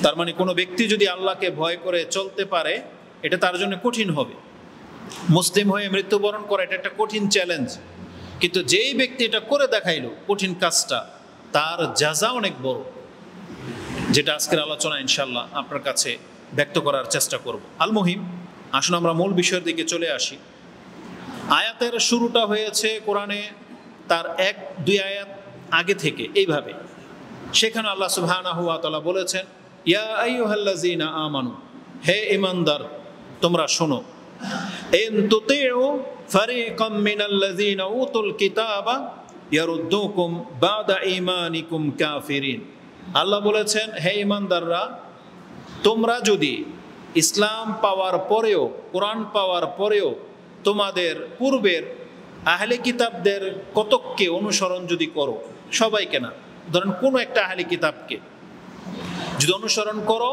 তার মানে কোনো ব্যক্তি যদি আল্লাহকে ভয় করে চলতে পারে এটা তার জন্য কঠিন হবে। মুসলিম হয়ে মৃত্যুবরণ করা এটা একটা কঠিন চ্যালেঞ্জ, কিন্তু যেই ব্যক্তি এটা করে দেখাইলো কঠিন কাজটা, তার জাযা অনেক বড়, যেটা আজকের আলোচনা ইনশাল্লাহ আপনার কাছে ব্যক্ত করার চেষ্টা করব। আল মুহিম, আসুন আমরা মূল বিষয়ের দিকে চলে আসি। আয়াতের শুরুটা হয়েছে কোরআনে তার 1-2 আয়াত আগে থেকে এইভাবে। সেখানে আল্লাহ সুবহানাহু ওয়া তাআলা বলেছেন, ইয়া আইয়ুহাল্লাযীনা আমানু, হে ঈমানদার তোমরা শোনো, ইন তুতিউ ফারিকাম মিনাল্লাযীনা উতুল কিতাবা ইয়ারুদ্দুকুম বাদা ঈমানিকুম কাফিরিন। আল্লাহ বলেছেন, হে ঈমানদাররা, তোমরা যদি ইসলাম পাওয়ার পরেও, কোরআন পাওয়ার পরেও তোমাদের পূর্বের আহলে কিতাবদের কতককে অনুসরণ যদি করো, সবাইকে না, ধরেন কোনো একটা আহলে কিতাবকে যদি অনুসরণ করো,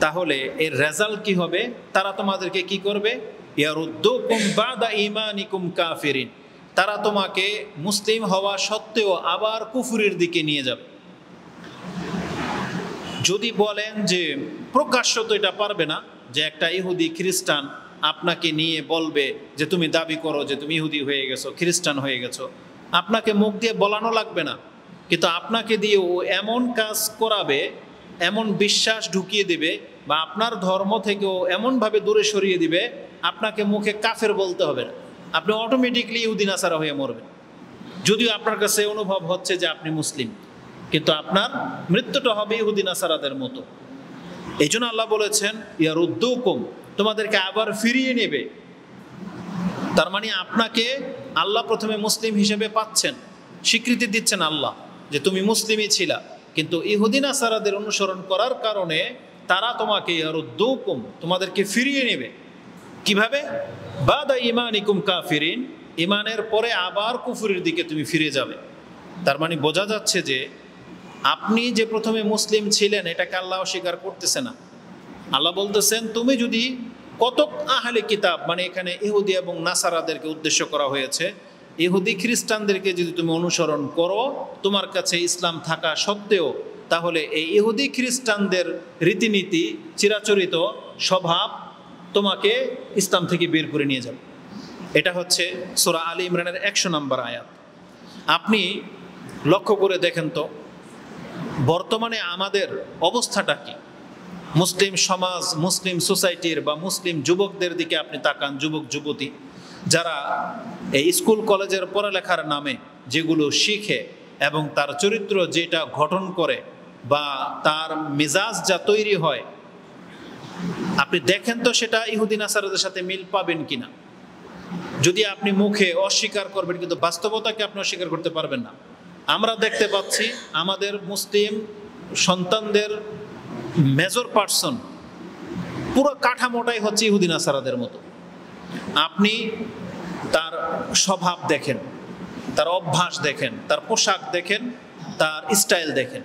তাহলে এর রেজাল্ট কি হবে? তারা তোমাদেরকে কি করবে? ইয়ারুদ্দুকুম বাদা ঈমানিকুম কাফিরিন, তারা তোমাকে মুসলিম হওয়া সত্ত্বেও আবার কুফরের দিকে নিয়ে যাবে। যদি বলেন যে প্রকাশ্য তো এটা পারবে না, যে একটা ইহুদি খ্রিস্টান আপনাকে নিয়ে বলবে যে তুমি দাবি করো যে তুমি ইহুদি হয়ে গেছো, খ্রিস্টান হয়ে গেছো, আপনাকে মুখ দিয়ে বলানো লাগবে না, কিন্তু আপনাকে দিয়ে ও এমন কাজ করাবে, এমন বিশ্বাস ঢুকিয়ে দেবে, বা আপনার ধর্ম থেকেও এমনভাবে দূরে সরিয়ে দিবে, আপনাকে মুখে কাফের বলতে হবে না, আপনি অটোমেটিকলি ইহুদি নাসারা হয়ে মরবেন। যদিও আপনার কাছে অনুভব হচ্ছে যে আপনি মুসলিম, কিন্তু আপনার মৃত্যুটা হবে ইহুদি নাসারাদের মতো। এই জন্য আল্লাহ বলেছেন, ইয়ারুদ্দুকুম, তোমাদেরকে আবার ফিরিয়ে নেবে। তার মানে আপনাকে আল্লাহ প্রথমে মুসলিম হিসেবে পাচ্ছেন, স্বীকৃতি দিচ্ছেন আল্লাহ যে তুমি মুসলিমই ছিলা, কিন্তু ইহুদি নাসারাদের অনুসরণ করার কারণে তারা তোমাকে ইয়ারুদ্দুকুম, তোমাদেরকে ফিরিয়ে নেবে। কিভাবে? বাদা ঈমানিকুম কাফিরিন, ঈমানের পরে আবার কুফরের দিকে তুমি ফিরে যাবে। তার মানে বোঝা যাচ্ছে যে আপনি যে প্রথমে মুসলিম ছিলেন এটাকে আল্লাহ অস্বীকার করতেছে না। আল্লাহ বলতেছেন, তুমি যদি কতক আহলে কিতাব, মানে এখানে ইহুদি এবং নাসারাদেরকে উদ্দেশ্য করা হয়েছে, ইহুদি খ্রিস্টানদেরকে যদি তুমি অনুসরণ করো তোমার কাছে ইসলাম থাকা সত্ত্বেও, তাহলে এই ইহুদি খ্রিস্টানদের রীতিনীতি, চিরাচরিত স্বভাব তোমাকে ইসলাম থেকে বের করে নিয়ে যাবে। এটা হচ্ছে সূরা আলী ইমরানের 100 নম্বর আয়াত। আপনি লক্ষ্য করে দেখেন তো বর্তমানে আমাদের অবস্থাটা কি? মুসলিম সমাজ, মুসলিম সোসাইটির বা মুসলিম যুবকদের দিকে আপনি তাকান, যুবক যুবতী যারা এই স্কুল কলেজের পড়ালেখার নামে যেগুলো শিখে এবং তার চরিত্র যেটা গঠন করে বা তার মেজাজ যা তৈরি হয়, আপনি দেখেন তো সেটা ইহুদি নাসারাদের সাথে মিল পাবেন কিনা। যদি আপনি মুখে অস্বীকার করবেন, কিন্তু বাস্তবতাকে আপনি অস্বীকার করতে পারবেন না। আমরা দেখতে পাচ্ছি আমাদের মুসলিম সন্তানদের মেজর পার্সন পুরো কাঠামোটাই হচ্ছে ইহুদি নাসারাদের মতো। আপনি তার স্বভাব দেখেন, তার অভ্যাস দেখেন, তার পোশাক দেখেন, তার স্টাইল দেখেন,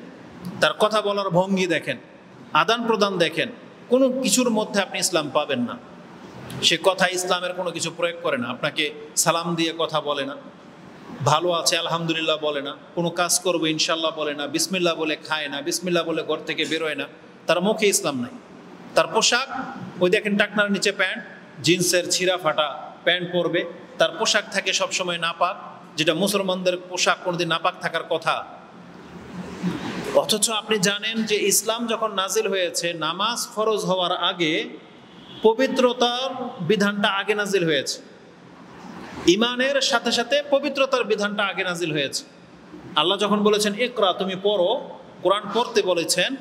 তার কথা বলার ভঙ্গি দেখেন, আদান প্রদান দেখেন, কোনো কিছুর মধ্যে আপনি ইসলাম পাবেন না। সে কথা ইসলামের কোনো কিছু প্রয়োগ করে না, আপনাকে সালাম দিয়ে কথা বলে না, ভালো আছে আলহামদুলিল্লাহ বলে না, কোনো কাজ করবো ইনশাল্লাহ বলে না, বিসমিল্লাহ বলে খায় না, বিসমিল্লাহ বলে ঘর থেকে বেরোয় না, তার মুখে ইসলাম নাই। তার পোশাক ওই দেখেন টাকনার নিচে প্যান্ট, জিন্সের ছিঁড়া ফাটা প্যান্ট পরবে, তার পোশাক থাকে সবসময় নাপাক, যেটা মুসলমানদের পোশাক কোনোদিন নাপাক থাকার কথা। অথচ আপনি জানেন যে ইসলাম যখন নাজিল হয়েছে, নামাজ ফরজ হওয়ার আগে পবিত্রতার বিধানটা আগে নাজিল হয়েছে, ইমানের সাথে সাথে পবিত্রতার বিধানটা আগে নাজিল হয়েছে। আল্লাহ যখন বলেছেন ইকরা, তুমি পড়ো, কোরআন পড়তে বলেছেন,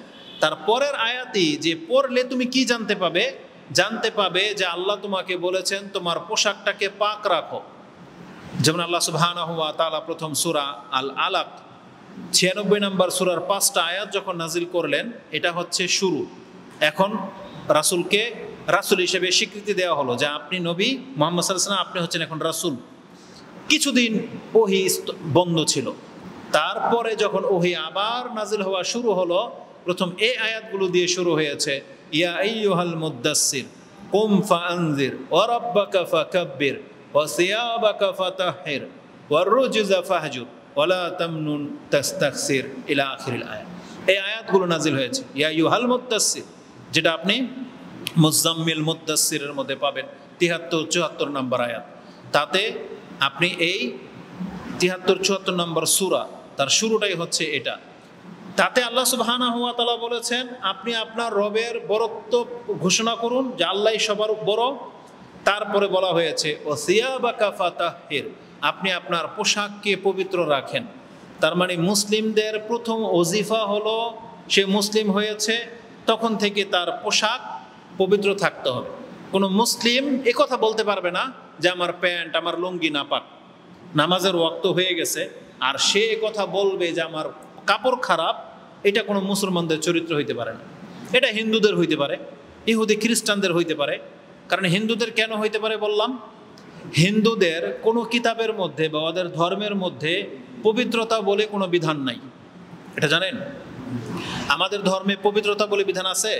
তার পরের আয়াতি যে পড়লে তুমি কি জানতে পাবে? জানতে পাবে যে আল্লাহ তোমাকে বলেছেন তোমার পোশাকটাকে পাক রাখো। যেমন আল্লাহ সুবহানাহু ওয়া তাআলা প্রথম সূরা আল আলাক 96 নম্বর সূরার 5টা আয়াত যখন নাজিল করলেন, এটা হচ্ছে শুরু। এখন রাসূলকে রাসূল হিসেবে স্বীকৃতি দেওয়া হলো যে আপনি নবী মুহাম্মদ সাল্লাল্লাহু আলাইহি ওয়াসাল্লাম, আপনি হচ্ছেন এখন রাসূল। কিছুদিন ওহী বন্ধ ছিল, তারপরে যখন ওহী আবার নাজিল হওয়া শুরু হলো, প্রথম এই আয়াতগুলো দিয়ে শুরু হয়েছে, ইয়া আইয়ুহাল মুদ্দাসসির কুম ফাআনজির ওয়া রাব্বাকা ফাকাব্বির ওয়া সিয়াবাকা ফাতাহহির ওয়ার রুজজা ফাহজুর ওয়ালা তামনুন তাস্তাকসির ইলা আখিরিল আয়াত। এই আয়াতগুলো নাজিল হয়েছে। ইয়া আইয়ুহাল মুদ্দাসসির, যেটা আপনি মুজাম্মিল মুদ্দাসসিরের মধ্যে পাবেন 73-74 নম্বর আয়াত। তাতে আপনি এই 73-74 নম্বর সূরা, তার শুরুটাই হচ্ছে এটা। তাতে আল্লাহ সুবহানাহু ওয়া তাআলা বলেছেন, আপনি আপনার রবের বরত্ব ঘোষণা করুন যে আল্লাহই সবার বড়। তারপরে বলা হয়েছে ও সিয়াবাকা ফাতাহহির, আপনি আপনার পোশাককে পবিত্র রাখেন। তার মানে মুসলিমদের প্রথম ওজিফা হলো, সে মুসলিম হয়েছে তখন থেকে তার পোশাক পবিত্র থাকতে হবে। কোনো মুসলিম একথা বলতে পারবে না যে আমার প্যান্ট, আমার লুঙ্গি নাপাক, নামাজের ওয়াক্ত হয়ে গেছে, আর সে কথা বলবে যে আমার কাপড় খারাপ। এটা কোনো মুসলমানদের চরিত্র হইতে পারে না। এটা হিন্দুদের হইতে পারে, ইহুদি খ্রিস্টানদের হইতে পারে। কারণ হিন্দুদের কেন হইতে পারে বললাম, হিন্দুদের কোনো কিতাবের মধ্যে বা ওদের ধর্মের মধ্যে পবিত্রতা বলে কোনো বিধান নাই। এটা জানেন? আমাদের ধর্মে পবিত্রতা বলে বিধান আছে?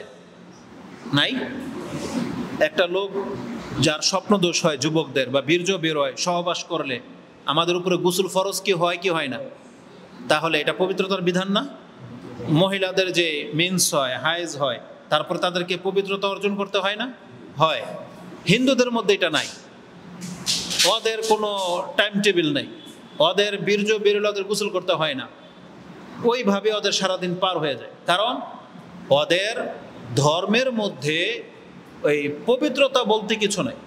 নাই। একটা লোক যার স্বপ্নদোষ হয় যুবকদের বা বীর্য বের হয়, সহবাস করলে আমাদের উপরে গোসল ফরজ কি হয় কি হয় না? তাহলে এটা পবিত্রতার বিধান না? মহিলাদের যে মেন্স হয়, হাইজ হয়, তারপর তাদেরকে পবিত্রতা অর্জন করতে হয় না? হয়। হিন্দুদের মধ্যে এটা নাই। ওদের কোনো টাইম টেবিল নেই, ওদের বীর্য বেরোলে ওদের গোসল করতে হয় না, ওইভাবে ওদের সারাদিন পার হয়ে যায়। কারণ ওদের ধর্মের মধ্যে ওই পবিত্রতা বলতে কিছু নাই।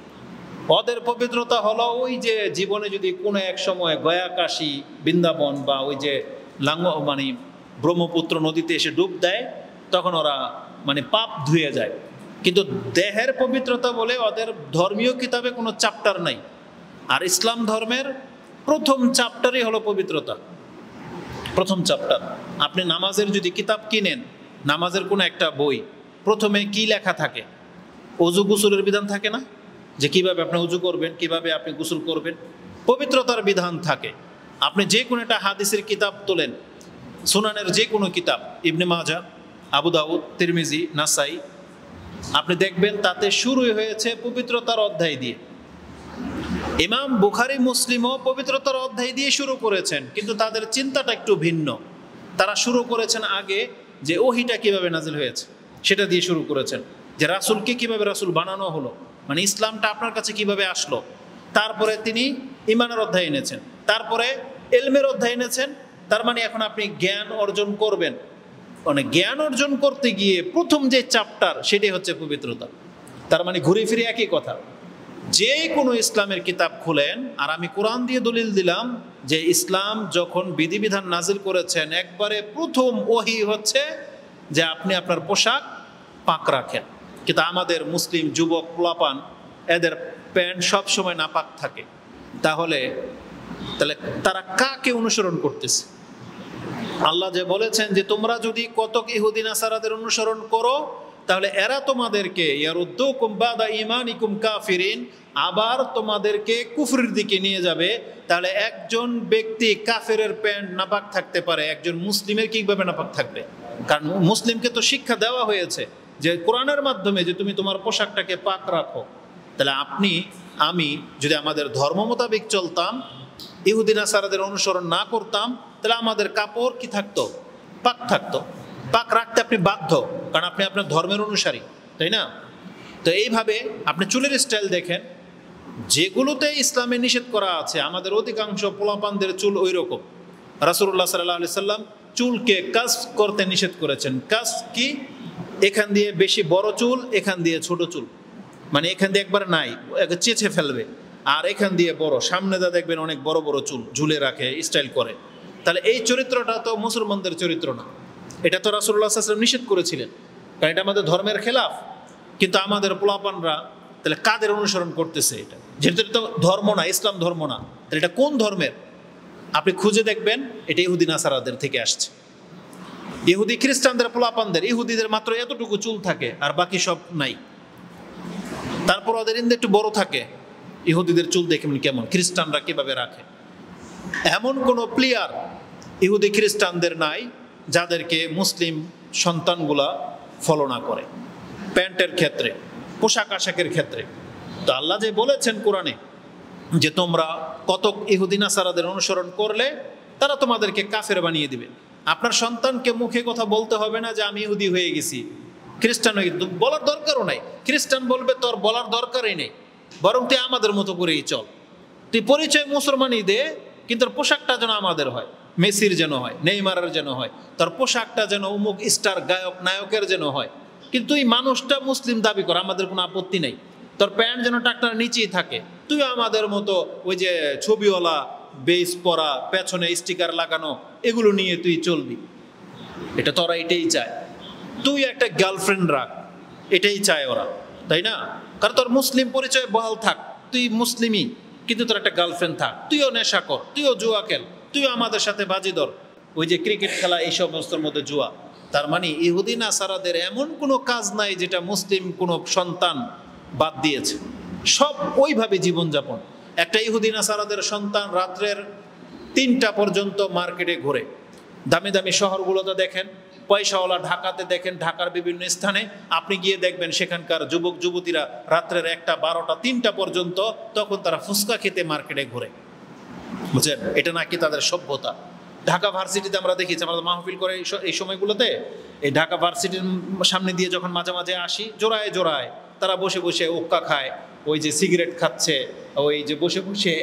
ওদের পবিত্রতা হলো ওই যে জীবনে যদি কোনো এক সময় গয়া, কাশী, বৃন্দাবন বা ওই যে মানে ব্রহ্মপুত্র নদীতে এসে ডুব দেয়, তখন ওরা মানে পাপ ধুয়ে যায়। কিন্তু দেহের পবিত্রতা বলে ওদের ধর্মীয় কিতাবে কোনো চ্যাপ্টার নাই। আর ইসলাম ধর্মের প্রথম চ্যাপ্টারই হলো পবিত্রতা, প্রথম চ্যাপ্টার। আপনি নামাজের যদি কিতাব কিনেন, নামাজের কোনো একটা বই, প্রথমে কি লেখা থাকে? অজু গোসলের বিধান থাকে না, যে কিভাবে আপনি উজু করবেন, কিভাবে আপনি গোসল করবেন, পবিত্রতার বিধান থাকে। আপনি যে কোনো একটা হাদিসের কিতাব তোলেন, সুনানের যে কোনো কিতাব, ইবনে মাজাহ, আবু দাউদ, তিরমিজি, নাসাই, আপনি দেখবেন তাতে শুরুই হয়েছে পবিত্রতার অধ্যায় দিয়ে। ইমাম বুখারী, মুসলিমও পবিত্রতার অধ্যায় দিয়ে শুরু করেছেন, কিন্তু তাদের চিন্তাটা একটু ভিন্ন। তারা শুরু করেছেন আগে যে ওহিটা কিভাবে নাজিল হয়েছে সেটা দিয়ে শুরু করেছেন, যে রাসূলকে কিভাবে রাসূল বানানো হলো, মানে ইসলামটা আপনার কাছে কিভাবে আসলো। তারপরে তিনি ইমানের অধ্যায় এনেছেন, তারপরে ইলমের অধ্যায় এনেছেন। তার মানে এখন আপনি জ্ঞান অর্জন করবেন, মানে জ্ঞান অর্জন করতে গিয়ে প্রথম যে চ্যাপ্টার সেটাই হচ্ছে পবিত্রতা। তার মানে ঘুরে ফিরে একই কথা। যে কোনো ইসলামের কিতাব খুলেন, আর আমি কোরআন দিয়ে দলিল দিলাম যে ইসলাম যখন বিধিবিধান নাজিল করেছেন, একবারে প্রথম ওহী হচ্ছে যে আপনি আপনার পোশাক পাক রাখেন। কিন্তু আমাদের মুসলিম যুবক পোলাপান, এদের প্যান্ট সব সময় নাপাক থাকে। তাহলে তারা কাকে অনুসরণ করতেছে? আল্লাহ যে বলেছেন যে তোমরা যদি কতক ইহুদি নাসারাদের অনুসরণ করো, তাহলে এরা তোমাদেরকে ইয়ারুদ্দুকুম বাদা ঈমানিকুম কাফিরিন, আবার তোমাদেরকে কুফরির দিকে নিয়ে যাবে। তাহলে একজন ব্যক্তি কাফেরের প্যান্ট নাপাক থাকতে পারে, একজন মুসলিমের কিভাবে নাপাক থাকবে? কারণ মুসলিমকে তো শিক্ষা দেওয়া হয়েছে যে কোরআনের মাধ্যমে যে তুমি তোমার পোশাকটাকে পাক রাখো। তাহলে আপনি আমি যদি আমাদের ধর্ম মোতাবেক চলতাম, ইহুদি নাসারাদের অনুসরণ না করতাম, তাহলে আমাদের কাপড় কি থাকতো? পাক থাকতো। পাক রাখতে আপনি বাধ্য, কারণ আপনি আপনার ধর্মের অনুসারী, তাই না? তো এইভাবে আপনি চুলের স্টাইল দেখেন, যেগুলোতে ইসলামে নিষেধ করা আছে, আমাদের অধিকাংশ পোলাপানদের চুল ওই রকম। রাসূলুল্লাহ সাল্লাল্লাহু আলাইহি সাল্লাম চুলকে কাস করতে নিষেধ করেছেন। কাস কি? এখান দিয়ে বেশি বড় চুল, এখান দিয়ে ছোট চুল, মানে এখান দিয়ে একবার নাই, চেঁচে ফেলবে, আর এখান দিয়ে বড়, সামনে যা দেখবেন অনেক বড় বড় চুল ঝুলে রাখে, স্টাইল করে। তাহলে এই চরিত্রটা তো মুসলমানদের চরিত্র না, এটা তো রাসূলুল্লাহ সাল্লাল্লাহু আলাইহি ওয়াসাল্লাম নিষেধ করেছিলেন, কারণ এটা আমাদের ধর্মের খেলাফ। কিন্তু আমাদের পোলাপানরা তাহলে কাদের অনুসরণ করতেছে? এটা যেহেতু এটা তো ধর্ম না, ইসলাম ধর্ম না, তাহলে এটা কোন ধর্মের? আপনি খুঁজে দেখবেন এটা ইহুদি নাসারাদের থেকে আসছে। ইহুদি খ্রিস্টানদের পোলাপানদের, ইহুদিদের মাত্র এতটুকু চুল থাকে আর বাকি সব নাই। তারপর ওদের ইন্দে একটু বড় থাকে। ইহুদিদের চুল দেখেন কেমন, খ্রিস্টানরা কিভাবে রাখে। এমন কোনো প্লেয়ার ইহুদি খ্রিস্টানদের নাই যাদেরকে মুসলিম সন্তানগুলা ফলো না করে, প্যান্টের ক্ষেত্রে, পোশাক আশাকের ক্ষেত্রে। তো আল্লাহ যে বলেছেন কোরআনে যে তোমরা কতক ইহুদি নাসারাদের অনুসরণ করলে তারা তোমাদেরকে কাফের বানিয়ে দিবে। আপনার সন্তানকে মুখে কথা বলতে হবে না যে আমি ইহুদি হয়ে গেছি, খ্রিস্টান হয়ে গেছি, বলার দরকারও নাই। খ্রিস্টান বলবে তোর বলার দরকারই নেই, বরং তুই আমাদের মতো করেই চল। তুই পরিচয় মুসলমানই দে, কিন্তু তোর পোশাকটা যেন আমাদের হয়, মেসির যেন হয়, নেইমারের যেন হয়, তোর পোশাকটা যেন অমুক স্টার গায়ক নায়কের যেন হয়। কিন্তু তুই মানুষটা মুসলিম দাবি কর, আমাদের কোনো আপত্তি নেই। তোর প্যান্ট যেন টাকটার নিচেই থাকে, তুই আমাদের মতো ওই যে ছবিওয়ালা বেস পরা, পেছনে স্টিকার লাগানো, এগুলো নিয়ে তুই চলবি। এটা তোরা এটাই চায়। তুই একটা গার্লফ্রেন্ড রাখ, এটাই চায় ওরা, তাই না? কারণ তোর মুসলিম পরিচয় বহাল থাক, তুই মুসলিমই, কিন্তু তোর একটা গার্লফ্রেন্ড থাক, তুইও নেশা কর, তুইও জুয়া খেল, তুইও আমাদের সাথে বাজি ধর, ওই যে ক্রিকেট খেলা, এই সমস্তর মধ্যে জুয়া। তার মানে ইহুদি নাসারাদের এমন কোনো কাজ নাই যেটা মুসলিম কোনো সন্তান বাদ দিয়েছে, সব ওইভাবে জীবনযাপন। একটা ইহুদি নাসারাদের সন্তান রাত্রের 3টা পর্যন্ত মার্কেটে ঘোরে। দামি দামি শহরগুলোতে দেখেন, পয়সাওয়ালা ঢাকাতে দেখেন, ঢাকার বিভিন্ন স্থানে আপনি গিয়ে দেখবেন সেখানকার যুবক যুবতীরা রাত্রের 1টা, 12টা, 3টা পর্যন্ত, তখন তারা ফুচকা খেতে মার্কেটে ঘোরে। বুঝছেন? এটা নাকি তাদের সভ্যতা। ঢাকা ভার্সিটিতে আমরা দেখেছি, আমরা মাহফিল করে এই সময়গুলোতে, এই ঢাকা ভার্সিটির সামনে দিয়ে যখন মাঝে মাঝে আসি, জোড়ায় জোড়ায় তারা বসে বসে ওক্কা খায়, ওই যে সিগারেট খাচ্ছে, ওই যে বসে বসে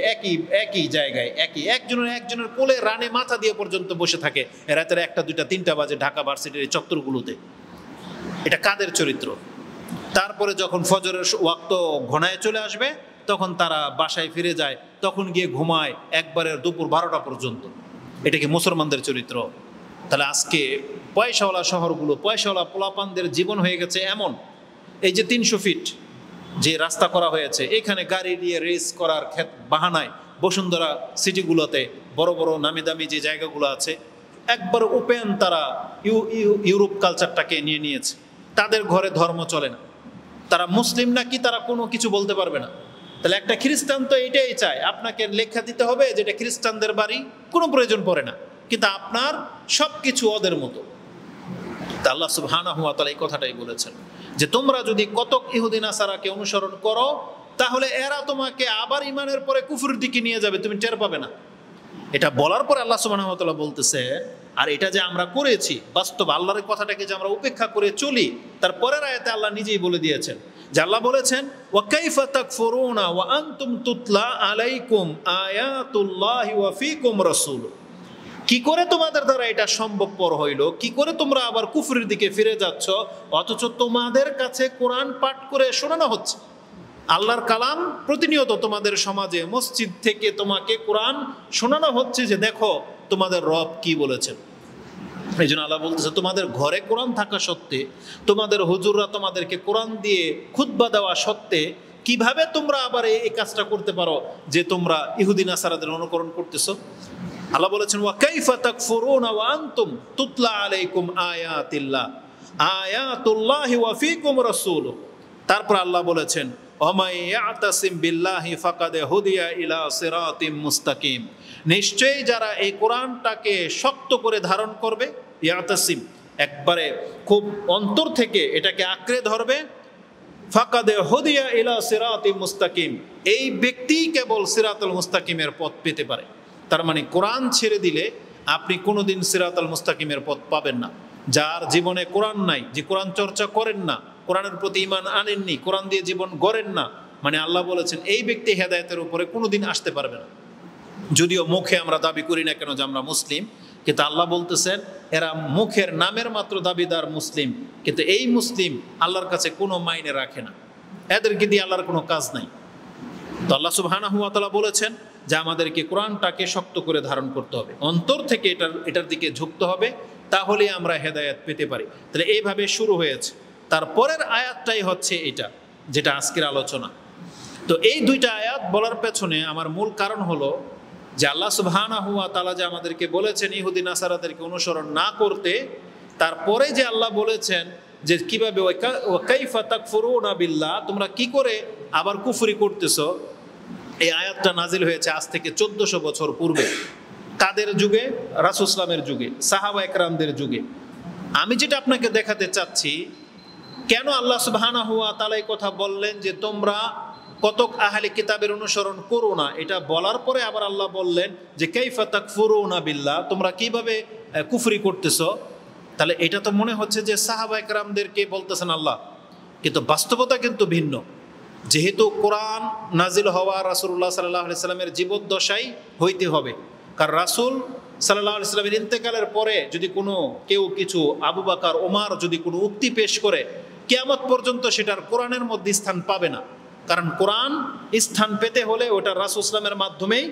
একই জায়গায় একজনের কোলে রানে মাথা দিয়ে পর্যন্ত বসে থাকে রাতের 1টা, 2টা, 3টা বাজে ঢাকা ভার্সিটির চত্বরগুলোতে। এটা কাদের চরিত্র? তারপরে যখন ফজরের ওয়াক্ত ঘনায় চলে আসবে, তখন তারা বাসায় ফিরে যায়, তখন গিয়ে ঘুমায় একবারের দুপুর 12টা পর্যন্ত। এটা কি মুসলমানদের চরিত্র? তাহলে আজকে পয়সাওয়ালা শহরগুলো, পয়সাওয়ালা পোলাপানদের জীবন হয়ে গেছে এমন, এই যে 300 ফিট যে রাস্তা করা হয়েছে, এখানে গাড়ি দিয়ে রেস করার বাহানায় বসুন্ধরা সিটিগুলোতে, বড় বড় নামি দামি যে জায়গাগুলো আছে, একবার ওপেন তারা ইউরোপ কালচারটাকে নিয়ে নিয়েছে। তাদের ঘরে ধর্ম চলে না, তারা মুসলিম নাকি তারা কোনো কিছু বলতে পারবে না। তাহলে একটা খ্রিস্টান তো এটাই চায়, আপনাকে লেখা দিতে হবে যেটা খ্রিস্টানদের বাড়ি, কোনো প্রয়োজন পড়ে না, কিন্তু আপনার সব কিছু ওদের মতো। তা আল্লাহ সুবহানাহু ওয়া তাআলা এই কথাটাই বলেছেন যে তোমরা যদি কতক ইহুদি নাসারাকে অনুসরণ করো, তাহলে এরা তোমাকে আবার ইমানের পরে কুফরের দিকে নিয়ে যাবে, তুমি টের পাবে না। এটা বলার পরে আল্লাহ সুবহানাহু ওয়া তাআলা বলতেছে, আর এটা যে আমরা করেছি বাস্তব, আল্লাহর কথাটাকে যে আমরা উপেক্ষা করে চলি, তার পরের আয়াতে আল্লাহ নিজেই বলে দিয়েছেন যে, আল্লাহ বলেছেন ওয়া কাইফা তাকফুরুনা ওয়া আনতুম তুতলা আলাইকুম আয়াতুল্লাহি ওয়া ফীকুম রাসূল। কি করে তোমাদের দ্বারা এটা সম্ভবপর হইল? কি করে তোমরা আবার কুফরের দিকে ফিরে যাচ্ছ, অথচ তোমাদের কাছে কোরআন পাঠ করে শোনানো হচ্ছে? আল্লাহর কালাম প্রতিনিয়ত তোমাদের সমাজে মসজিদ থেকে তোমাকে কোরআন শোনানো হচ্ছে যে দেখো তোমাদের রব কি বলেছেন। এই জন্য আল্লাহ বলতেছে, তোমাদের ঘরে কোরআন থাকা সত্ত্বে, তোমাদের হুজুররা তোমাদেরকে কোরআন দিয়ে খুতবা দেওয়া সত্ত্বে কিভাবে তোমরা আবার এই কাজটা করতে পারো যে তোমরা ইহুদি নাসারাদের অনুকরণ করতেছো? আল্লাহ বলেছেন ওয়া কাইফা তাকফুরুনা ওয়া আনতুম তুতলা আলাইকুম আয়াতিল্লাহ আয়াতুল্লাহি ওয়া ফীকুম রাসূল। তারপর আল্লাহ বলেছেন ওমাই ইয়াতাসিম বিল্লাহি ফাকাদ হুদিয়া ইলা সিরাতিম মুস্তাকিম। নিশ্চয়ই যারা এই কোরআনটাকে শক্ত করে ধারণ করবে, ইয়াতাসিম একবারে খুব অন্তর থেকে এটাকে আঁকড়ে ধরবে, ফাকাদ হুদিয়া ইলা সিরাতিম মুস্তাকিম, এই ব্যক্তি কেবল সিরাতুল মুস্তাকিমের পথ পেতে পারে। তার মানে কোরআন ছেড়ে দিলে আপনি কোনোদিন সিরাতুল মুস্তাকিমের পথ পাবেন না। যার জীবনে কোরআন নাই, যে কোরআন চর্চা করেন না, কোরআনের প্রতি ঈমান আনেননি, কোরআন দিয়ে জীবন গড়েন না, মানে আল্লাহ বলেছেন এই ব্যক্তি হেদায়েতের উপরে কোনোদিন আসতে পারবে না। যদিও মুখে আমরা দাবি করি না কেন যে আমরা মুসলিম, কিন্তু আল্লাহ বলতেছেন এরা মুখের নামের মাত্র দাবিদার মুসলিম, কিন্তু এই মুসলিম আল্লাহর কাছে কোনো মাইনে রাখে না, এদেরকে দিয়ে আল্লাহর কোনো কাজ নাই। তো আল্লাহ সুবহানাহু ওয়া তাআলা বলেছেন যে আমাদেরকে কোরআনটাকে শক্ত করে ধারণ করতে হবে, অন্তর থেকে এটার দিকে ঝুঁকতে হবে, তাহলে আমরা হেদায়েত পেতে পারি। তাহলে এইভাবে শুরু হয়েছে। তারপরের আয়াতটাই হচ্ছে এটা, যেটা আজকের আলোচনা। তো এই 2টা আয়াত বলার পেছনে আমার মূল কারণ হলো যে আল্লাহ সুবহানাহু ওয়া তাআলা যে আমাদেরকে বলেছেন ইহুদি নাসারাদেরকে অনুসরণ না করতে, তারপরে যে আল্লাহ বলেছেন যে কিভাবে ওয়া কাইফা তাকফুরুনা বিল্লাহ, তোমরা কি করে আবার কুফরি করতেছো। এই আয়াতটা নাজিল হয়েছে আজ থেকে 1400 বছর পূর্বে। কাদের যুগে? রাসূল সাল্লাল্লাহু যুগে, সাহাবা একরামদের যুগে। আমি যেটা আপনাকে দেখাতে চাচ্ছি, কেন আল্লাহ সুবহানাহু ওয়া তাআলা এই কথা বললেন যে তোমরা কতক আহলে কিতাবের অনুসরণ করো না, এটা বলার পরে আবার আল্লাহ বললেন যে কাইফা তাকফুরুনা বিল্লাহ, তোমরা কিভাবে কুফরি করতেছো, তাহলে এটা তো মনে হচ্ছে যে সাহাবা একরামদেরকে বলতেছেন আল্লাহ, কিন্তু বাস্তবতা কিন্তু ভিন্ন। যেহেতু কোরআন নাজিল হওয়া রাসূলুল্লাহ সাল্লাল্লাহু আলাইহি সাল্লামের জীবদ্দশায় হইতে হবে, কারণ রাসূল সাল্লাল্লাহু আলাইহি সাল্লামের ইন্তেকালের পরে যদি কোনো কেউ কিছু আবু বকর ওমর যদি কোনো উক্তি পেশ করে, কিয়ামত পর্যন্ত সেটার কোরআনের মধ্যে স্থান পাবে না। কারণ কোরআন স্থান পেতে হলে ওটা রাসূল সাল্লামের মাধ্যমেই,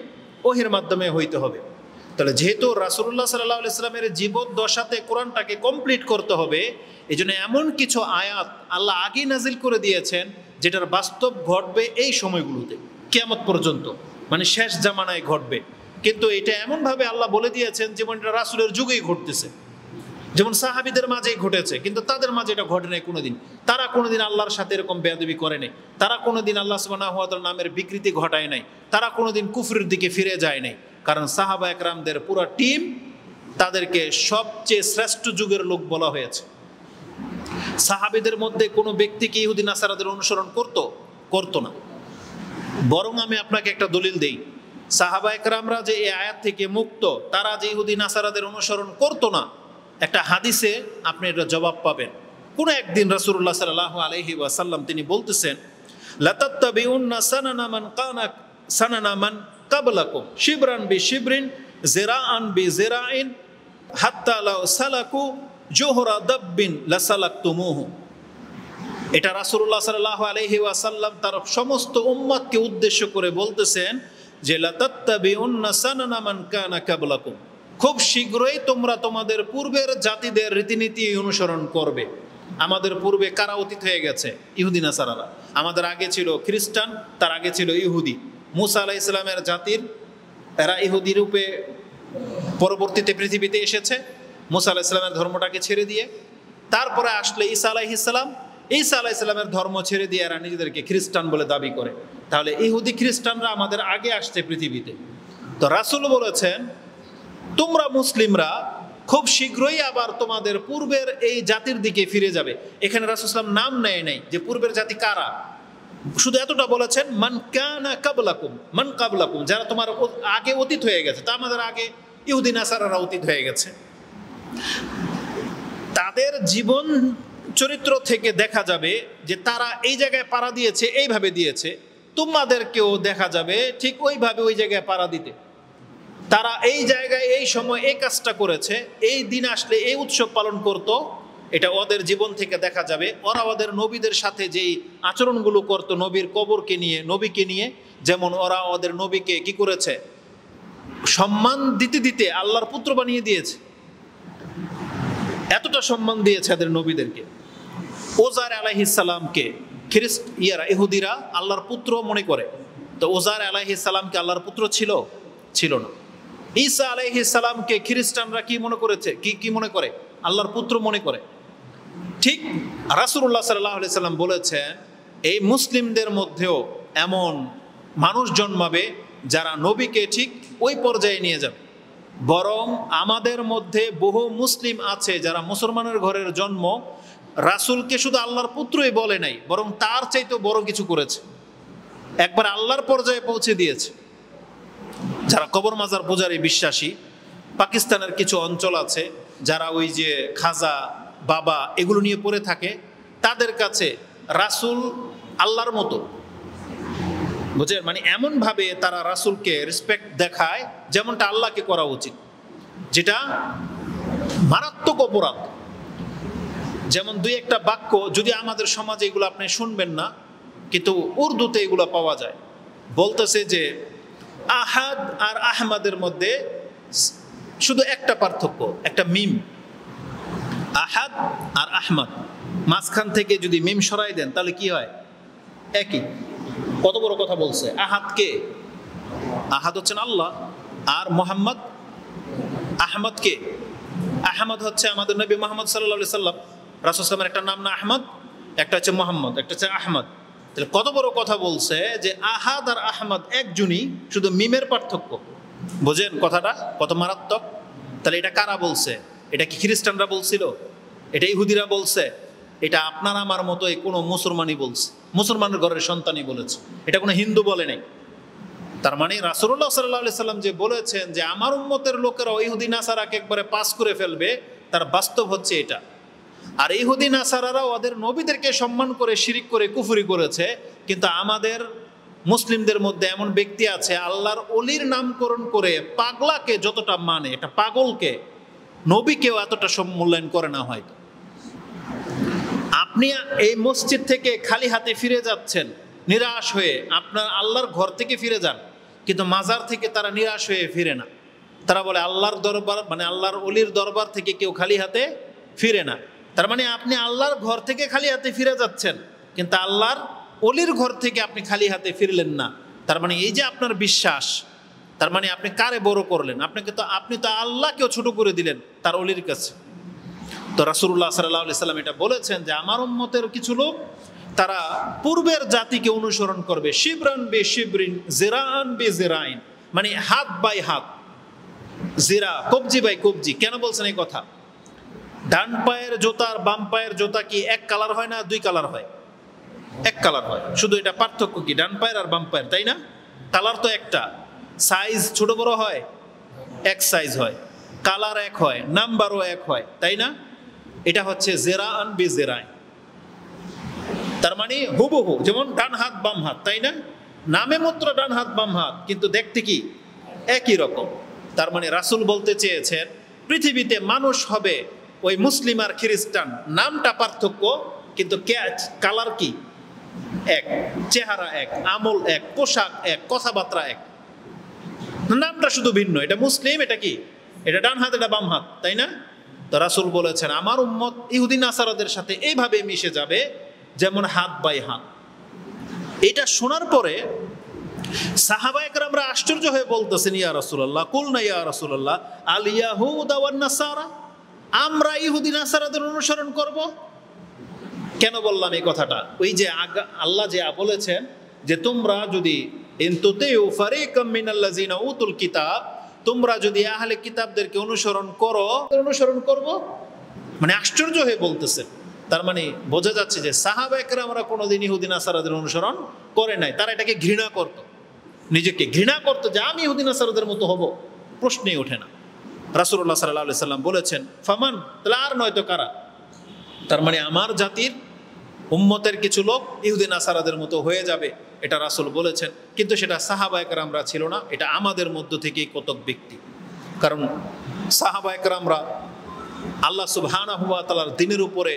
ওহির মাধ্যমে হইতে হবে। তাহলে যেহেতু রাসূলুল্লাহ সাল্লাল্লাহু আলাইহি সাল্লামের জীবদ্দশাতে কোরআনটাকে কমপ্লিট করতে হবে, এই জন্য এমন কিছু আয়াত আল্লাহ আগেই নাজিল করে দিয়েছেন যেটার বাস্তব ঘটবে এই সময়গুলোতে, কিয়ামত পর্যন্ত, মানে শেষ জামানায় ঘটবে। কিন্তু এটা এমনভাবে আল্লাহ বলে দিয়েছেন যেমন এটা রাসূলের যুগেই ঘটতেছে, যেমন সাহাবীদের মাঝেই ঘটেছে, কিন্তু তাদের মাঝে এটা ঘটে নাই কোনোদিন। তারা কোনোদিন আল্লাহর সাথে এরকম বেয়াদবি করে নাই, তারা কোনোদিন আল্লাহ সুবহানাহু ওয়া তাআলার নামের বিকৃতি ঘটায় নাই, তারা কোনোদিন কুফরের দিকে ফিরে যায় নাই। কারণ সাহাবা একরামদের পুরো টিম, তাদেরকে সবচেয়ে শ্রেষ্ঠ যুগের লোক বলা হয়েছে। সাহাবীদের মধ্যে কোনো ব্যক্তিকে ইহুদি নাসারাদের অনুসরণ করতো না। বরং আমি আপনাকে একটা দলিল দেই, সাহাবা একরামরা যে এই আয়াত থেকে মুক্ত, তারা যে ইহুদি নাসারাদের অনুসরণ করতো না, একটা হাদিসে আপনি এটা জবাব পাবেন। কোন একদিন রাসূলুল্লাহ সাল্লাল্লাহু আলাইহি ওয়াসাল্লাম তিনি বলতেছেন, লাতাত্তাবিউন্না সানানা মান কাবলাকুম শিবরান বিশিবরিন জিরাআন বিজিরাইন হাত্তা লাউ সালাকু জোহরা দাব্বিন লাসালাকতুমুহু। এটা রাসূলুল্লাহ সাল্লাল্লাহু আলাইহি ওয়াসাল্লাম তার সমস্ত উম্মতকে উদ্দেশ্য করে বলতেছেন যে লাতাত্তাবিউন্না সানানা মান কানা কাবলাকুম, খুব শীঘ্রই তোমরা তোমাদের পূর্বের জাতিদের রীতিনীতি অনুসরণ করবে। আমাদের পূর্বে কারা অতীত হয়ে গেছে? ইহুদি নাসারারা। আমাদের আগে ছিল খ্রিস্টান, তার আগে ছিল ইহুদি। মুসা আলাইহিস সালামের জাতির এরা ইহুদি রূপে পরবর্তীতে পৃথিবীতে এসেছে, মুসা আলাইহিস সালামের ধর্মটাকে ছেড়ে দিয়ে। তারপরে আসলে ঈসা আলাইহিস সালাম, ঈসা আলাইহিস সালামের ধর্ম ছেড়ে দিয়ে এরা নিজেদেরকে খ্রিস্টান বলে দাবি করে। তাহলে ইহুদি খ্রিস্টানরা আমাদের আগে আসছে পৃথিবীতে। তো রাসূল বলেছেন তোমরা মুসলিমরা খুব শীঘ্রই আবার তোমাদের পূর্বের এই জাতির দিকে ফিরে যাবে। এখানে রাসূল সাল্লাল্লাহু আলাইহি ওয়াসাল্লাম নাম নেয় নাই যে পূর্বের জাতি কারা, শুধু এতটা বলেছেন মান কানা কাবলাকুম, মান কাবলাকুম, যারা তোমার আগে অতীত হয়ে গেছে। তা আমাদের আগে ইহুদি নাসারারা অতীত হয়ে গেছে। তাদের জীবন চরিত্র থেকে দেখা যাবে যে তারা এই জায়গায় পাড়া দিয়েছে, এইভাবে দিয়েছে, তোমাদেরকেও দেখা যাবে ঠিক ওইভাবে ওই জায়গায় পাড়া দিতে। তারা এই জায়গায় এই সময় এই কাজটা করেছে, এই দিন আসলে এই উৎসব পালন করত, এটা ওদের জীবন থেকে দেখা যাবে। ওরা ওদের নবীদের সাথে যেই আচরণগুলো করতো নবীর কবরকে নিয়ে, নবীকে নিয়ে, যেমন ওরা ওদের নবীকে কি করেছে, সম্মান দিতে দিতে আল্লাহর পুত্র বানিয়ে দিয়েছে। এতটা সম্মান দিয়েছে এদের নবীদেরকে। ওজার আলাইহিস সালামকে ইহুদিরা আল্লাহর পুত্র মনে করে। তো ওজার আলাইহিস সালামকে আল্লাহর পুত্র ছিল না। ঈসা আলাইহিস সালামকে খ্রিস্টানরা কি মনে করেছে, কি মনে করে? আল্লাহর পুত্র মনে করে। ঠিক রাসূলুল্লাহ সাল্লাল্লাহু আলাইহি সাল্লাম বলেছেন এই মুসলিমদের মধ্যেও এমন মানুষ জন্মাবে যারা নবীকে ঠিক ওই পর্যায়ে নিয়ে যাবে। বরং আমাদের মধ্যে বহু মুসলিম আছে যারা মুসলমানের ঘরের জন্ম, রাসূলকে শুধু আল্লাহর পুত্রই বলে নাই, বরং তার চাইতেও বড় কিছু করেছে, একবার আল্লাহর পর্যায়ে পৌঁছে দিয়েছে। যারা কবর মাজার পূজারী বিশ্বাসী, পাকিস্তানের কিছু অঞ্চল আছে যারা ওই যে খাজা বাবা এগুলো নিয়ে পড়ে থাকে, তাদের কাছে রাসূল আল্লাহর মতো, বুঝেন, মানে এমনভাবে তারা রাসূলকে রেসপেক্ট দেখায় যেমনটা আল্লাহকে করা উচিত, যেটা মারাত্মক অপরাধ। যেমন দুই একটা বাক্য যদি আমাদের সমাজে এগুলো আপনি শুনবেন না, কিন্তু উর্দুতে এগুলো পাওয়া যায়। বলতেছে যে আহাদ আর আহমদের মধ্যে শুধু একটা পার্থক্য, একটা মিম। আহাদ আর আহমদ, মাঝখান থেকে যদি মিম সরাই দেন তাহলে কি হয়? একই। কত বড় কথা বলছে। আহাদ কে? আহাদ হচ্ছেন আল্লাহ। আর মোহাম্মদ, আহমদ কে? আহমদ হচ্ছে আমাদের নবী মুহাম্মদ সাল্লাল্লাহু আলাইহি সাল্লাম। রাসূল সাল্লামের একটা নাম না আহমদ, একটা হচ্ছে মোহাম্মদ, একটা হচ্ছে আহমদ। তাহলে কত বড় কথা বলছে যে আহাদ আর আহমদ একজনই, শুধু মিমের পার্থক্য। বোঝেন কথাটা কত মারাত্মক? তাহলে এটা কারা বলছে? এটা কি খ্রিস্টানরা বলছিল? এটা ইহুদিরা বলছে? এটা আপনার আমার মতো কোনো মুসলমানই বলছে, মুসলমানের ঘরের সন্তানই বলেছে, এটা কোনো হিন্দু বলে নাই। তার মানে রাসূলুল্লাহ সাল্লাল্লাহু আলাইহি সাল্লাম যে বলেছেন যে আমার উম্মতের লোকেরা ইহুদি নাসারাকে একবারে পাস করে ফেলবে, তার বাস্তব হচ্ছে এটা। আর ইহুদি নাসারারা ওদের নবীদেরকে সম্মান করে শিরিক করে কুফরি করেছে, কিন্তু আমাদের মুসলিমদের মধ্যে এমন ব্যক্তি আছে আল্লাহর অলির নামকরণ করে পাগলাকে যতটা মানে, এটা পাগলকে, নবীকেও এতটা মূল্যায়ন করে না। হয়তো আপনি এই মসজিদ থেকে খালি হাতে ফিরে যাচ্ছেন নিরাশ হয়ে, আপনার আল্লাহর ঘর থেকে ফিরে যান, কিন্তু মাজার থেকে তারা নিরাশ হয়ে ফিরে না। তারা বলে আল্লাহর দরবার মানে আল্লাহর অলির দরবার থেকে কেউ খালি হাতে ফিরে না। তার মানে আপনি আল্লাহর ঘর থেকে খালি হাতে ফিরে যাচ্ছেন, কিন্তু আল্লাহর অলির ঘর থেকে আপনি খালি হাতে ফিরলেন না। তার মানে এই যে আপনার বিশ্বাস, তার মানে আপনি কারে বড় করলেন? আপনি তো আল্লাহকেও ছোট করে দিলেন তার অলির কাছে। তো রাসূলুল্লাহ সাল্লাল্লাহু আলাইহি সাল্লাম এটা বলেছেন যে আমার উম্মতের কিছু লোক তারা পূর্বের জাতিকে অনুসরণ করবে, শিবরান বে শিবরিন জিরান বে জিরাইন, মানে হাত বাই হাত, জিরা কবজি বাই কবজি। কেন বলছেন এই কথা? ডান পায়ের জুতা আর বাম পায়ের জুতা কি এক কালার হয় না দুই কালার হয়? এক কালার হয়, শুধু এটা পার্থক্য কি ডান পায়ের আর বাম পায়ের, তাই না? কালার তো একটা, সাইজ ছোট বড় হয়, এক সাইজ হয়, কালার এক হয়, নাম্বারও এক হয়, তাই না? এটা হচ্ছে জেরাআন বি জেরাইন। তার মানে হুবহু যেমন ডান হাত বাম হাত, তাই না? নামে মাত্র ডান হাত বাম হাত, কিন্তু দেখতে কি একই রকম। তার মানে রাসূল বলতে চেয়েছেন পৃথিবীতে মানুষ হবে ওই মুসলিম আর খ্রিস্টান, নামটা পার্থক্য কিন্তু কালার কি এক, চেহারা এক, আমল এক, পোশাক এক, কথাবার্তা এক, নামটা শুধু ভিন্ন। এটা মুসলিম, এটা কি, এটা ডান হাত, এটা বাম হাত, তাই না? তো রাসূল বলেছেন আমার উম্মত ইহুদি নাসারাদের সাথে এইভাবে মিশে যাবে যেমন হাত বাই হাত। এটা শোনার পরে সাহাবা একরামরা আশ্চর্য হয়ে বলতেছেন ইয়া রাসূলুল্লাহ, কুলনা ইয়া রাসূলুল্লাহ আল ইয়াহুদা ওয়ান নাসারা, আমরা ইহুদি নাসারাদের অনুসরণ করব। কেন বললাম এই কথাটা? ওই যে আল্লাহ যে বলেছেন যে তোমরা যদি ইনতুতিউ ফারিকাম মিনাল্লাযিনা উতুল কিতাব, তোমরা যদি আহলে কিতাবদেরকে অনুসরণ করো, অনুসরণ করব, মানে আশ্চর্য হয়ে বলতেছেন। তার মানে বোঝা যাচ্ছে যে সাহাবা একরামরা কোনোদিন ইহুদি নাসারাদের অনুসরণ করে নাই, তারা এটাকে ঘৃণা করত, নিজেকে ঘৃণা করতো যে আমি ইহুদি নাসারাদের মতো হব, প্রশ্নই ওঠে না। রাসূলুল্লাহ সাল্লাল্লাহু আলাইহি সাল্লাম বলেছেন ফামান, তাহলে আর নয়তো কারা? তার মানে আমার জাতির উম্মতের কিছু লোক ইহুদি নাসারাদের মতো হয়ে যাবে, এটা রাসূল বলেছেন। কিন্তু সেটা সাহাবা একরামরা ছিল না, এটা আমাদের মধ্য থেকেই কতক ব্যক্তি। কারণ সাহাবা একরামরা আল্লাহ সুবহানাহু ওয়া তাআলার দ্বীনের উপরে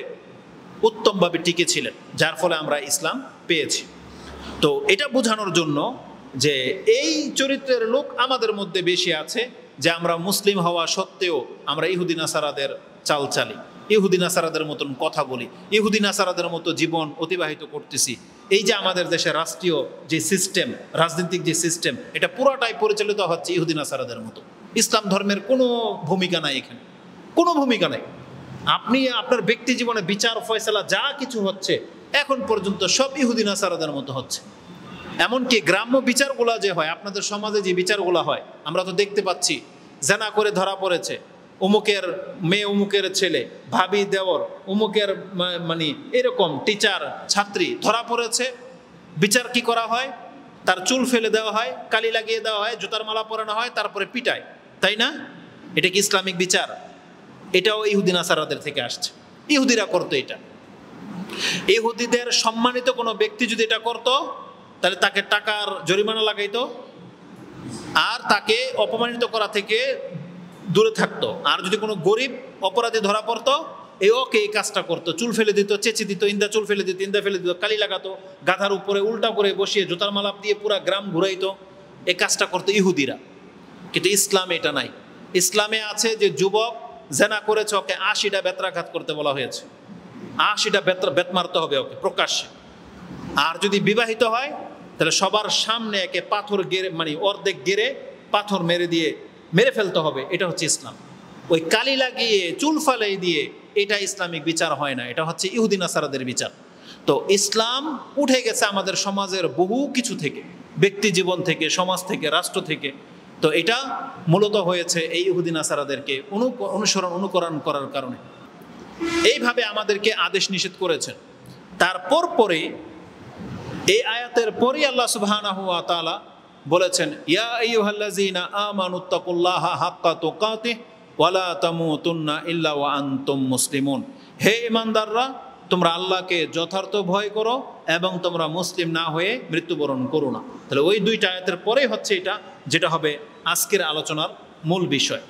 উত্তমভাবে টিকে ছিলেন, যার ফলে আমরা ইসলাম পেয়েছি। তো এটা বোঝানোর জন্য যে এই চরিত্রের লোক আমাদের মধ্যে বেশি আছে, যে আমরা মুসলিম হওয়া সত্ত্বেও আমরা ইহুদি নাসারাদের চাল চালি, ইহুদি নাসারাদের মতন কথা বলি, ইহুদি নাসারাদের মতো জীবন অতিবাহিত করতেছি। এই যে আমাদের দেশের রাষ্ট্রীয় যে সিস্টেম, রাজনৈতিক যে সিস্টেম, এটা পুরোটাই পরিচালিত হচ্ছে ইহুদি নাসারাদের মতো। ইসলাম ধর্মের কোনো ভূমিকা নাই এখানে, কোনো ভূমিকা নাই। আপনি আপনার ব্যক্তি জীবনে বিচার ফয়সালা যা কিছু হচ্ছে এখন পর্যন্ত সব ইহুদি নাসারাদের মতো হচ্ছে। এমনকি গ্রাম্য বিচারগুলা যে হয়, আপনাদের সমাজে যে বিচারগুলা হয়, আমরা তো দেখতে পাচ্ছি, জেনা করে ধরা পড়েছে, অমুকের মেয়ে অমুকের ছেলে, ভাবি দেওর অমুকের, মানে এরকম টিচার ছাত্রী ধরা পড়েছে, বিচার কি করা হয়? তার চুল ফেলে দেওয়া হয়, কালি লাগিয়ে দেওয়া হয়, জুতার মালা পরানো হয়, তারপরে পিটায়, তাই না? এটা কি ইসলামিক বিচার? এটাও ইহুদি নাসারাদের থেকে আসছে, ইহুদিরা করতো এটা। ইহুদিদের সম্মানিত কোনো ব্যক্তি যদি এটা করতো তাহলে তাকে টাকার জরিমানা লাগাইতো, আর তাকে অপমানিত করা থেকে দূরে থাকতো। আর যদি কোনো গরিব অপরাধী ধরা পড়তো, ওকে এই কাজটা করতো, চুল ফেলে দিত, চেঁচে দিত, ইন্দা চুল ফেলে দিত, ইন্দা ফেলে দিত, কালি লাগাতো, গাধার উপরে উল্টা করে বসিয়ে জুতার মালাপ দিয়ে পুরা গ্রাম ঘুরাইতো। এই কাজটা করতো ইহুদিরা। কিন্তু ইসলামে এটা নাই। ইসলামে আছে যে যুবক জেনা করেছে, ওকে 80টা বেত্রাঘাত করতে বলা হয়েছে, 80টা বেত মারতে হবে ওকে প্রকাশ্যে। আর যদি বিবাহিত হয় তাহলে সবার সামনে একে পাথর গেড়ে, মানে অর্ধেক গেড়ে পাথর মেরে ফেলতে হবে। এটা হচ্ছে ইসলাম। ওই কালি লাগিয়ে চুল ফালাই দিয়ে এটা ইসলামিক বিচার হয় না, এটা হচ্ছে ইহুদি নাসারাদের বিচার। তো ইসলাম উঠে গেছে আমাদের সমাজের বহু কিছু থেকে, ব্যক্তি জীবন থেকে, সমাজ থেকে, রাষ্ট্র থেকে। তো এটা মূলত হয়েছে এই ইহুদি নাসারাদেরকে অনুকরণ করার কারণে। এইভাবে আমাদেরকে আদেশ নিষেধ করেছেন। তারপর পরে এই আয়াতের পরে আল্লাহ সুবহানাহু ওয়া তাআলা বলেছেন, ইয়া আইয়ুহাল্লাযীনা আমানুত্তাকুল্লাহা হাক্কা তুকাতিহ ওয়ালা তামুতুন্না ইল্লা ওয়া আনতুম মুসলিমুন। হে ঈমানদাররা, তোমরা আল্লাহকে যথার্থ ভয় করো এবং তোমরা মুসলিম না হয়ে মৃত্যুবরণ করো না। তাহলে ওই দুইটা আয়াতের পরেই হচ্ছে এটা, যেটা হবে আজকের আলোচনার মূল বিষয়।